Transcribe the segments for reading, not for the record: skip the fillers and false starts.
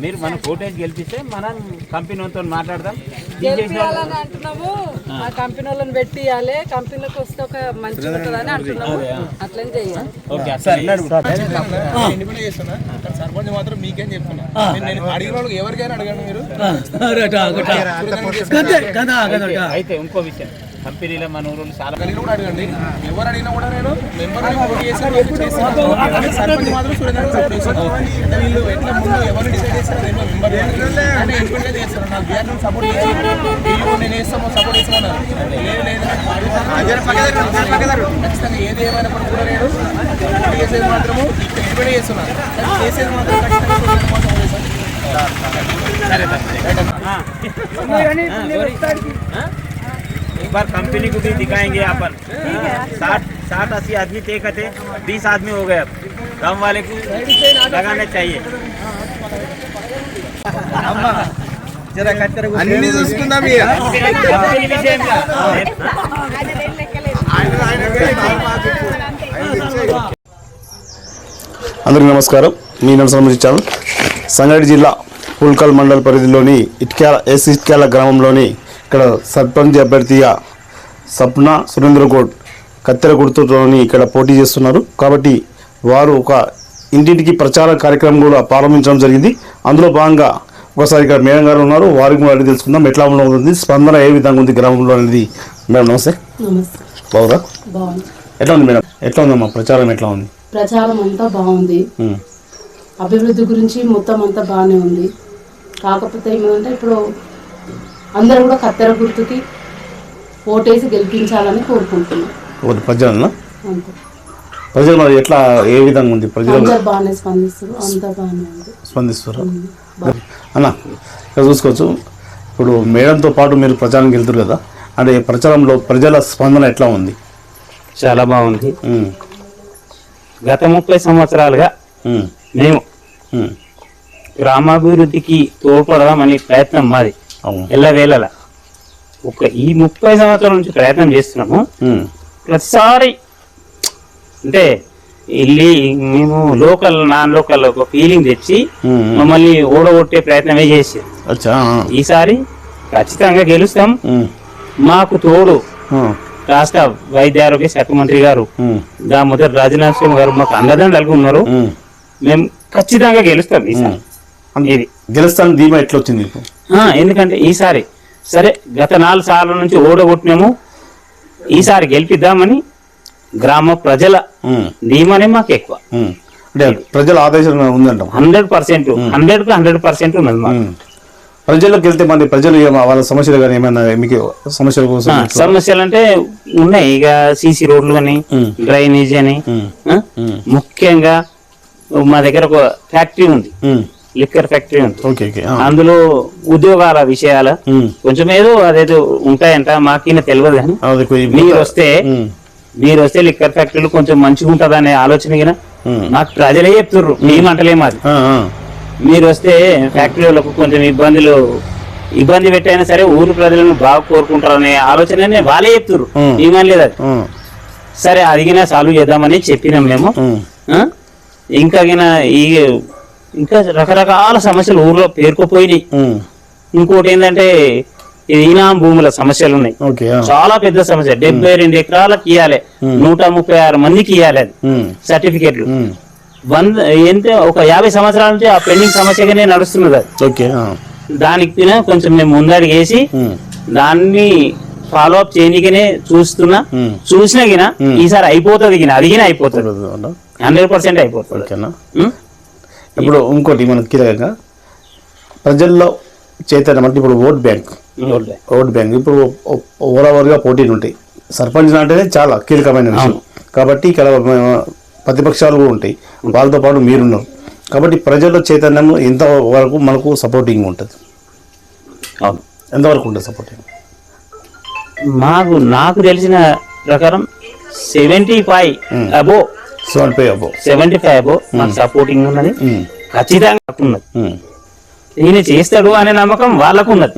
మీరు మన ఫోటేజ్ గెలిపిస్తే మనం కంపెనీ వాళ్ళతో మాట్లాడదాం. గెలిపియాలని అంటున్నాము, ఆ కంపెనీ వాళ్ళని పెట్టియాలి, కంపెనీలోకి వస్తే ఒక మంచి ఉంటుందని అంటున్నాము. అట్లని చెయ్యాలి. సర్పంచ్ మాత్రం మీకేం చెప్తున్నా, నేను అడిగిన వాళ్ళకి ఎవరికైనా అడగండి మీరు. అయితే ఇంకో విషయం, కంపెనీలో మన ఊరు చాలా కూడా అడగండి, ఎవరు అడిగినా కూడా నేను మెంబర్ సర్పంచ్ మాత్రం అంటే వీళ్ళు ఎట్లా ముందు ఎవరు డిసైడ్ చేస్తారో మెంబర్ అంటే ఇంప్లిమెంట్ చేస్తారు. నాకు బిఆర్ఎం సపోర్ట్ చేస్తాను, నేను వేస్తాము సపోర్ట్ చేస్తాను. ఖచ్చితంగా ఏది ఏమైనప్పుడు కూడా నేను చేసేది మాత్రము ఇంప్లిమెంట్ చేస్తున్నాను, చేసేది మాత్రం एक बार कंपनी को भी दिखाएंगे अपन। 60-80 आदमी तय करते, 20 आदमी हो गए, अब गाँव वाले को लगाने चाहिए। అన్ని చూసుకుందాం. అందరికీ నమస్కారం. మీ నమస్కారం ఛానల్ సంగారెడ్డి జిల్లా పుల్కల్ మండల పరిధిలోని ఇట్క్యాల గ్రామంలోని ఇక్కడ సర్పంచ్ అభ్యర్థిగా సప్న సురేంద్ర గౌడ్ కత్తెర గుర్తుతోని ఇక్కడ పోటీ చేస్తున్నారు. కాబట్టి వారు ఒక ఇంటింటికి ప్రచార కార్యక్రమం కూడా ప్రారంభించడం జరిగింది. అందులో భాగంగా ఒకసారి ఇక్కడ మేడం గారు ఉన్నారు, వారికి కూడా అడిగి తెలుసుకుందాం ఎట్లా ఉంది, స్పందన ఏ విధంగా ఉంది గ్రామంలో అనేది. మేడం నమస్తే. బాగురా? ఎట్లా ఉంది మేడం, ఎట్లా ఉందమ్మా ప్రచారం, ఎట్లా ఉంది? ప్రచారం అంతా బాగుంది, అభివృద్ధి గురించి మొత్తం అంతా బాగానే ఉంది. కాకపోతే ఏమంటే ఇప్పుడు అందరూ కూడా కత్తెర గుర్తుకి ఓటేసి గెలిపించాలని కోరుకుంటున్నాం. ప్రజలు ప్రజలు మరి ఎట్లా ఏ విధంగా ఉంది? ప్రజలు బాగానే స్పందిస్తారు, అంతా బాగానే ఉంది. స్పందిస్తారు అన్న. ఇక్కడ చూసుకోవచ్చు, ఇప్పుడు మేడంతో పాటు మీరు ప్రచారానికి వెళ్తారు కదా, అంటే ప్రచారంలో ప్రజల స్పందన ఎట్లా ఉంది? చాలా బాగుంది. గత 30 సంవత్సరాలుగా మేము గ్రామాభివృద్ధికి తోడ్పడదామని ప్రయత్నం మాది ఎల్లవేళలా. ఈ 30 సంవత్సరాల నుంచి ప్రయత్నం చేస్తున్నాము. ప్రతిసారి అంటే వెళ్ళి మేము లోకల్ నాన్ లోకల్ ఒక ఫీలింగ్ తెచ్చి మమ్మల్ని ఓడగొట్టే ప్రయత్నమే చేసాం. ఈసారి ఖచ్చితంగా గెలుస్తాం. మాకు తోడు రాష్ట్ర వైద్య ఆరోగ్య శాఖ మంత్రి గారు దామోదర్ రాజనాథ్ గారు మాకు అండదండలుగా ఉన్నారు. మేము ఖచ్చితంగా గెలుస్తాం ఈసారి. ఇది గెలుస్తాను ధీమా ఎట్లా వచ్చింది? ఎందుకంటే ఈసారి సరే గత 4 సార్ల నుంచి ఓడగొట్టినాము, ఈసారి గెలిపిద్దామని గ్రామ ప్రజల ధీమానే మాకు ఎక్కువ. అంటే ప్రజల ఆదేశం ఉందంట 100%, 100% ఉన్నది మాకు. ప్రజల్లోకి వెళ్తే మరి ప్రజలు వాళ్ళ సమస్యలు కానీ ఏమైనా మీకు సమస్యల కోసం? సమస్యలు అంటే ఉన్నాయి, ఇక సీసీ రోడ్లు అని, డ్రైనేజ్ అని. ముఖ్యంగా మా దగ్గర ఒక ఫ్యాక్టరీ ఉంది, లిక్కర్ ఫ్యాక్టరీ ఉంది. అందులో ఉద్యోగాల విషయాలు కొంచెం ఏదో అదేదో ఉంటాయంట, మాకు తెలియదు. కానీ మీరు వస్తే లిక్కర్ ఫ్యాక్టరీలు కొంచెం మంచిగా ఉంటది అనే ఆలోచన మాకు ప్రజలే చెప్తుర్రు, మేమంటలేము. అది మీరు వస్తే ఫ్యాక్టరీలకు కొంచెం ఇబ్బంది పెట్టైనా సరే ఊరు ప్రజలను బాగా కోరుకుంటారు అనే ఆలోచన వాళ్ళే చెప్తుర్రు, ఏమని లేదు. అది సరే అదిగినా సాల్వ్ చేద్దామని చెప్పినాం మేము. ఇంకా రకరకాల సమస్యలు ఊర్లో పేరుకుపోయినాయి. ఇంకోటి ఏంటంటే ఇనాం భూముల సమస్యలు ఉన్నాయి, చాలా పెద్ద సమస్య. 72 ఎకరాలకు ఇవ్వాలి, 136 మందికి ఇవ్వాలి అది సర్టిఫికెట్లు. ఎంత ఒక 50 సంవత్సరాల నుంచి ఆ పెండింగ్ సమస్యగానే నడుస్తున్నది అది. దానికి కొంచెం మేము ముందడిగేసి దాన్ని ఫాలో అప్ చేయనికనే చూసినా గిన ఈసారి అయిపోతుంది, అదిగినా అయిపోతుంది, 100% అయిపోతుంది. ఇప్పుడు ఇంకోటి మనకి కీలకంగా ప్రజల్లో చైతన్యం అంటే ఇప్పుడు ఓట్ బ్యాంక్ ఇప్పుడు ఓవరాల్గా పోటీలు ఉంటాయి. సర్పంచ్ అంటేనే చాలా కీలకమైన విషయం. కాబట్టి ఇక్కడ ప్రతిపక్షాలు కూడా ఉంటాయి, వాళ్ళతో పాటు మీరున్నారు. కాబట్టి ప్రజల చైతన్యం ఎంతవరకు మనకు సపోర్టింగ్ ఉంటుంది? ఎంతవరకు ఉంటుంది సపోర్టింగ్? నాకు తెలిసిన ప్రకారం 75 అబోవ్ మాకు సపోర్టింగ్ ఉన్నది, ఖచ్చితంగా ఉన్నది. ఈయన చేస్తాడు అనే నమ్మకం వాళ్ళకు ఉన్నది.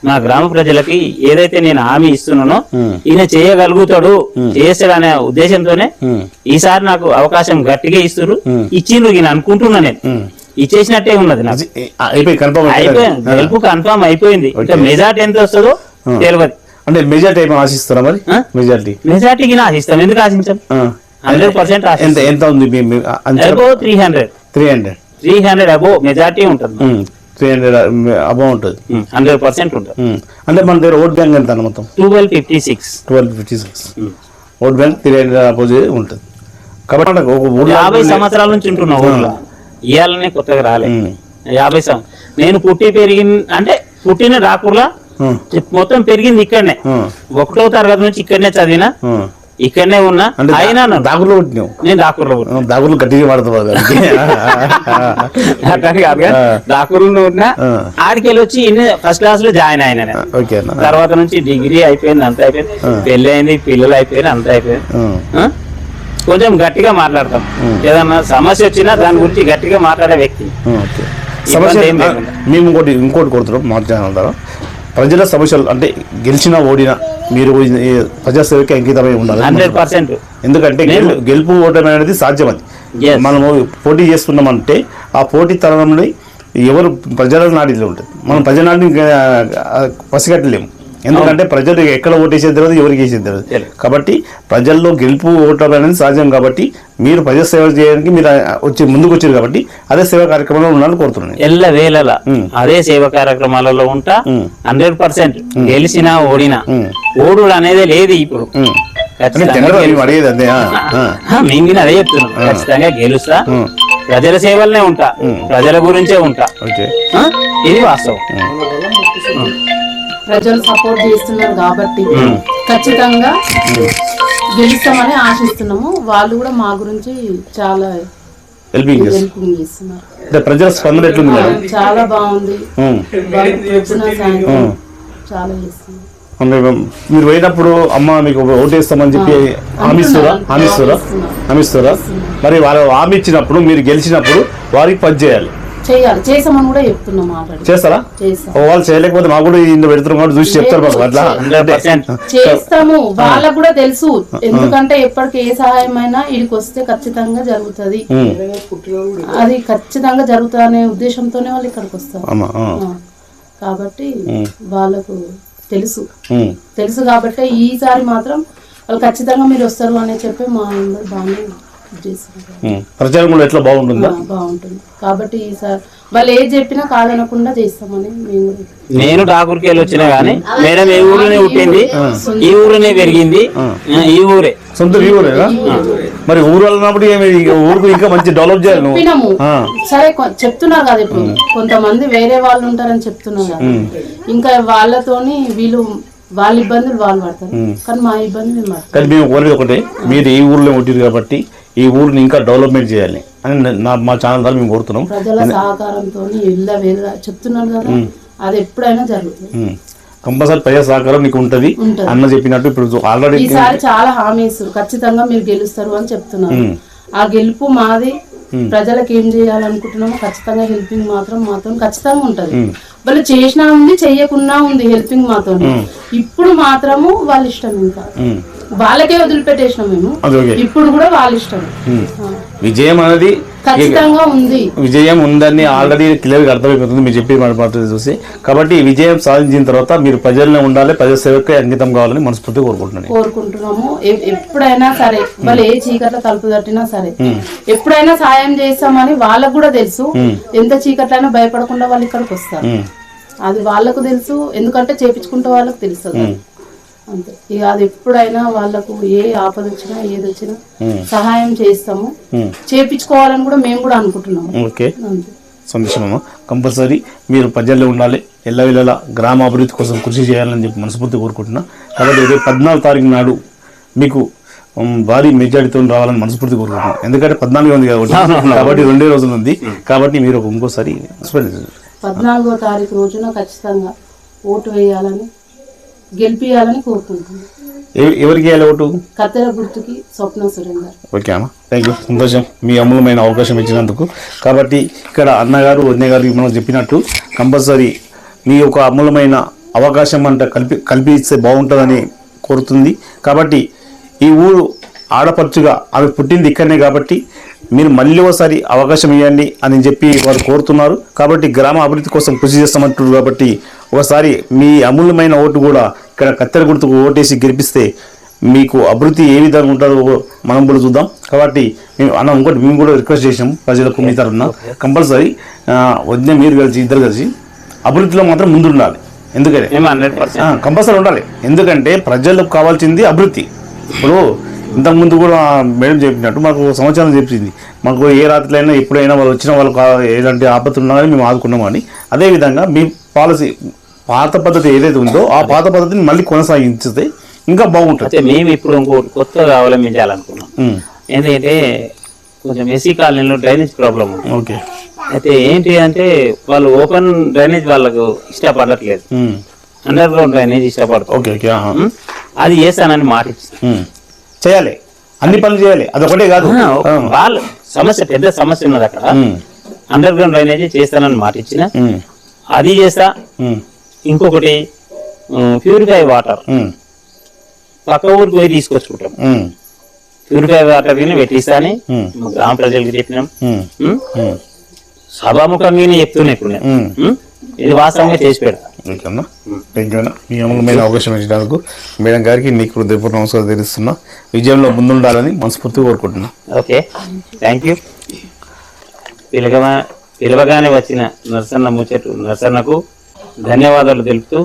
నా గ్రామ ప్రజలకి ఏదైతే నేను హామీ ఇస్తున్నానో ఈయన చేయగలుగుతాడు, చేస్తాడు అనే ఉద్దేశంతోనే ఈసారి నాకు అవకాశం గట్టిగా ఇస్తారు, ఇచ్చిండ్రు ఈయన అనుకుంటున్నా నేను. ఇచ్చేసినట్టే ఉన్నది నాకు. అయిపోయి కన్ఫర్మ్ అయిపోయింది, గెలుపు కన్ఫర్మ్ అయిపోయింది. ఇంకా మెజార్టీ ఎంత వస్తుందో తెలియదు. అంటే మెజార్టీ అయిపోయి ఆశిస్తారా మరి? మెజార్టీకి ఆశిస్తాం, ఎందుకు ఆశించాం? 100% ఎంత ఉంది? 300 అబోవ్ మెజార్టీ ఉంటుంది. 300 అబౌవ్ ఉంటుంది, 100% ఉంటుంది. అంటే మన దగ్గర ఓట్ బ్యాంక్ ఎంత మొత్తం? 1256 ఓట్ బ్యాంక్ 300 అపోజిట్ ఉంటుంది. కాబట్టి 50 సంవత్సరాల నుంచి ఉంటున్నా ఊర్లో, ఇవాళనే కొత్తగా రాలే. 50 సంవత్సరం నేను పుట్టి పుట్టిన రాకూర్లా, మొత్తం పెరిగింది ఇక్కడనే. 1వ తరగతి నుంచి ఇక్కడనే చదివినా, ఇక్కడనే ఉన్నా. అయినా దాగులో పుట్టినావు? నేను దాకూర్లో పుట్టినా. దాగులు గట్టిగా పడతావు దాకూరులో ఉన్నా. ఆడికెళ్ళి వచ్చి ఫస్ట్ క్లాస్ లో జాయిన్ అయినా. తర్వాత నుంచి డిగ్రీ అయిపోయింది, అంత అయిపోయింది, పెళ్లి అయింది, పిల్లలు అయిపోయింది, అంత అయిపోయింది. కొంచెం గట్టిగా మాట్లాడతాం, ఏదన్నా సమస్య వచ్చినా దాని గురించి గట్టిగా మాట్లాడే వ్యక్తి. మేము ఇంకోటి కొడుతున్నాం మాట్లాడతారా? ప్రజల సమస్యలు అంటే గెలిచినా ఓడినా మీరు ప్రజాసేవకి అంకితమై ఉండాలి 100%. ఎందుకంటే గెలుపు ఓటమి అనేది సాధ్యం. అది మనము పోటీ చేస్తున్నామంటే ఆ పోటీ తరంలో ఎవరు ప్రజల నాటిలో ఉంటుంది. మనం ప్రజల నాటిని పసిగట్టలేము, ఎందుకంటే ప్రజలు ఎక్కడ ఓటేసేది తెలియదు, ఎవరికి వేసేది తెలియదు. కాబట్టి ప్రజల్లో గెలుపు ఓటమి అనేది సాధ్యం. కాబట్టి మీరు ప్రజాసేవ చేయడానికి మీరు ముందుకు వచ్చారు కాబట్టి అదే సేవా కార్యక్రమంలో ఉండాలని కోరుతున్నాను. ఎల్లవేళలా అదే సేవా కార్యక్రమాలలో ఉంటా. 100% గెలిచినా ఓడినా, ఓడుడు అనేది లేదు ఇప్పుడు. అడిగేది అదే, మేము అదే చెప్తున్నాం. ఖచ్చితంగా గెలుస్తా, ప్రజల సేవలనే ఉంటా, ప్రజల గురించే ఉంటా. ఇది వాస్తవం. ప్రజలు సపోర్ట్ చేస్తున్నారు కాబట్టి ఖచ్చితంగా గెలుస్తామని ఆశిస్తున్నాము. వాళ్ళు కూడా మా గురించి చాలా హెల్పింగ్ చేస్తున్నారు. ప్రజల స్పందన ఎట్లుంది మేడం? చాలా బాగుంది. చాలా చేస్తున్నారు. మీరు పోయినప్పుడు అమ్మ మీకు ఓటేస్తామని చెప్పి హామీస్తారా? మరి వాళ్ళు హామీ ఇచ్చినప్పుడు మీరు గెలిచినప్పుడు వారికి పని చేయాలి, చేసామని కూడా చెప్తున్నాం. చేస్తారా? వాళ్ళు చేయలేకపోతే మాకు కూడా ఇంత పెడుతున్నాం కాబట్టి చూసి చెప్తారు మాకు. అట్లా చేస్తాము, వాళ్ళకు కూడా తెలుసు. ఎందుకంటే ఎప్పటికి ఏ సహాయం అయినా ఇడికి వస్తే ఖచ్చితంగా జరుగుతుంది, అది ఖచ్చితంగా జరుగుతుంది అనే ఉద్దేశంతోనే వాళ్ళు ఇక్కడికి వస్తారు. కాబట్టి వాళ్ళకు తెలుసు కాబట్టి ఈసారి మాత్రం వాళ్ళు ఖచ్చితంగా మీరు వస్తారు అని చెప్పి మా అందరు బాగానే ప్రచారం కూడా ఎట్లా బాగుంటుంది. కాబట్టి ఈసారి వాళ్ళు ఏది చెప్పినా కాదనకుండా చేస్తామని నేను ఠాకూర్కి వెళ్ళి వచ్చినా గానీ, మేడం ఈ ఊరిలోనే పుట్టింది, ఈ ఊరిలోనే పెరిగింది, ఈ ఊరే సొంత ఈ ఊరేనా? మరి ఊరు వెళ్ళినప్పుడు ఊరికి ఇంకా మంచి డెవలప్ చేయాలి. సరే చెప్తున్నారు కదా, ఇప్పుడు కొంతమంది వేరే వాళ్ళు ఉంటారని చెప్తున్నారు కదా, ఇంకా వాళ్ళతోని వాళ్ళ ఇబ్బందులు వాళ్ళు పడతారు, కానీ మా ఇబ్బంది మేము కోరేది ఒకటే, మీరు ఈ ఊర్లో ఉంటుంది కాబట్టి ఈ ఊరిని ఇంకా డెవలప్మెంట్ చేయాలి అని మా ఛానల్ ద్వారా మేము కోరుతున్నాం. ప్రజల సహకారంతో చెప్తున్నారు కదా, అది ఎప్పుడైనా జరుగుతుంది. కంపల్సరీ ప్రజా సహకారం మీకు ఉంటది అన్న చెప్పినట్టు. ఇప్పుడు ఆల్రెడీ ఈసారి చాలా హామీ ఇస్తారు, ఖచ్చితంగా మీరు గెలుస్తారు అని చెప్తున్నారు. ఆ గెలుపు మాది. ప్రజలకు ఏం చేయాలనుకుంటున్నామో ఖచ్చితంగా హెల్పింగ్ మాత్రం ఖచ్చితంగా ఉంటది. వాళ్ళు చేసినా ఉంది, చెయ్యకున్నా ఉంది, హెల్పింగ్ మాత్రం. ఇప్పుడు మాత్రము వాళ్ళ ఇష్టం, ఇంకా వాళ్ళకే వదిలిపెట్టేసినాం మేము. ఇప్పుడు కూడా వాళ్ళ ఇష్టం. విజయం అనేది ఖచ్చితంగా ఉంది, విజయం ఉందని ఆల్రెడీ క్లియర్ గా అర్థమైపోతుంది మీరు చెప్పి మాట్లాడుతుంది చూసి. కాబట్టి విజయం సాధించిన తర్వాత మీరు ప్రజల్లోనే ఉండాలి, ప్రజల సేవకే అంకితం కావాలని మనస్ఫూర్తిగా కోరుకుంటున్నాము. ఎప్పుడైనా సరే వాళ్ళు ఏ చీకట్ల తలుపు తట్టినా సరే ఎప్పుడైనా సాయం చేస్తామని వాళ్ళకు కూడా తెలుసు. ఎంత చీకట్లైనా భయపడకుండా వాళ్ళు ఇక్కడికి వస్తారు, అది వాళ్ళకు తెలుసు. ఎందుకంటే చేపించుకుంటే వాళ్ళకు తెలుస్తుంది అంతే. ఇక అది ఎప్పుడైనా వాళ్ళకు ఏ ఆపద వచ్చినా ఏది వచ్చినా సహాయం చేస్తాము, చేపించుకోవాలని కూడా మేము కూడా అనుకుంటున్నాము. ఓకే, సంతోషమమ్మా. కంపల్సరీ మీరు ప్రజల్లో ఉండాలి, ఎల్లవేళలా గ్రామ అభివృద్ధి కోసం కృషి చేయాలని చెప్పి మనస్ఫూర్తి కోరుకుంటున్నా. కాబట్టి 14వ తారీఖు నాడు మీకు భారీ మెజారిటీతో రావాలని మనస్ఫూర్తి కోరుకుంటున్నాను. ఎందుకంటే 14 ఉంది కాబట్టి 2 రోజులు ఉంది కాబట్టి మీరు ఇంకోసారి 14వ తారీఖు రోజున ఖచ్చితంగా ఓటు వేయాలని, గెలిపియాలని కోరుకుంటున్నాను. ఎవరికి వేయాలి ఓటు? కత్తెర గుర్తుకి స్వప్న సురేందర్. ఓకే అమ్మా, థ్యాంక్ యూ, సంతోషం మీ అమూల్యమైన అవకాశం ఇచ్చినందుకు. కాబట్టి ఇక్కడ అన్నగారు వదిన గారు మనం చెప్పినట్టు కంపల్సరీ మీ యొక్క అమూల్యమైన అవకాశం కల్పిస్తే బాగుంటుందని కోరుతుంది. కాబట్టి ఈ ఊరు ఆడపడుచుగా ఆమె పుట్టింది ఇక్కడనే కాబట్టి మీరు మళ్ళీ ఒకసారి అవకాశం ఇవ్వండి అని చెప్పి వారు కోరుతున్నారు. కాబట్టి గ్రామ అభివృద్ధి కోసం కృషి చేస్తామంటున్నారు. కాబట్టి ఒకసారి మీ అమూల్యమైన ఓటు కూడా ఇక్కడ కత్తెర గుర్తుకు ఓటేసి గెలిపిస్తే మీకు అభివృద్ధి ఏ విధంగా ఉంటుందో మనం కూడా చూద్దాం. కాబట్టి ఇంకోటి మేము కూడా రిక్వెస్ట్ చేసాం ప్రజలకు మీ తరఫున కంపల్సరీ వద్ద మీరు కలిసి ఇద్దరు కలిసి అభివృద్ధిలో మాత్రం ముందు ఉండాలి. ఎందుకంటే 100% కంపల్సరీ ఉండాలి. ఎందుకంటే ప్రజలకు కావాల్సింది అభివృద్ధి. ఇప్పుడు ఇంతకుముందు కూడా మేడం చెప్పినట్టు మాకు సంవత్సరం చెప్పింది, మాకు ఏ రాత్రిలో ఎప్పుడైనా వాళ్ళు వచ్చిన వాళ్ళకి ఎలాంటి ఆపత్తులు ఉన్నా కానీ మేము ఆదుకున్నామని. అదేవిధంగా మీ పాలసీ పాత పద్ధతి ఏదైతే ఉందో ఆ పాత పద్ధతిని మళ్ళీ కొనసాగించితే ఇంకా బాగుంటుంది. అయితే మేము ఇప్పుడు ఇంకోటి కొత్తగా అవలంబించాలనుకున్నాం. ఏంటంటే కొంచెం ఎస్సీ కాలనీలో డ్రైనేజ్ ప్రాబ్లం ఉంది. ఓకే. అయితే ఏంటి అంటే వాళ్ళు ఓపెన్ డ్రైనేజ్ వాళ్ళకు ఇష్టపడట్లేదు, అండర్ గ్రౌండ్ డ్రైనేజ్ ఇష్టపడతారు. Okay okay. అది చేస్తానని మాట ఇచ్చింది. చేయాలి, అన్ని పనులు చేయాలి, అదొకటే కాదు. వాళ్ళు సమస్య పెద్ద సమస్య ఉన్నది అక్కడ. అండర్ గ్రౌండ్ డ్రైనేజ్ చేస్తానని మాట ఇచ్చిన అది చేస్తా. ఇంకొకటి ప్యూరిఫై వాటర్ పక్క ఊరికి పోయి తీసుకొచ్చుకుంటాం. ప్యూరిఫై వాటర్ పెట్టిస్తాని గ్రామ ప్రజలకు చెప్పినాం. సభాముఖంగానే చెప్తున్నా ఇప్పుడు నేను. ఇది వాస్తవంగా చేసి పెడతా. మీ అమూల్యమైన అవకాశం ఇచ్చినందుకు మేడం గారికి నీకు హృదయపూర్వక నమస్కారం తెలుస్తున్నా. విజయంలో ముందుండాలని మనస్ఫూర్తిగా కోరుకుంటున్నా. Okay, thank you. పిలవగానే వచ్చిన నరసన్నకు ధన్యవాదాలు తెలుపుతూ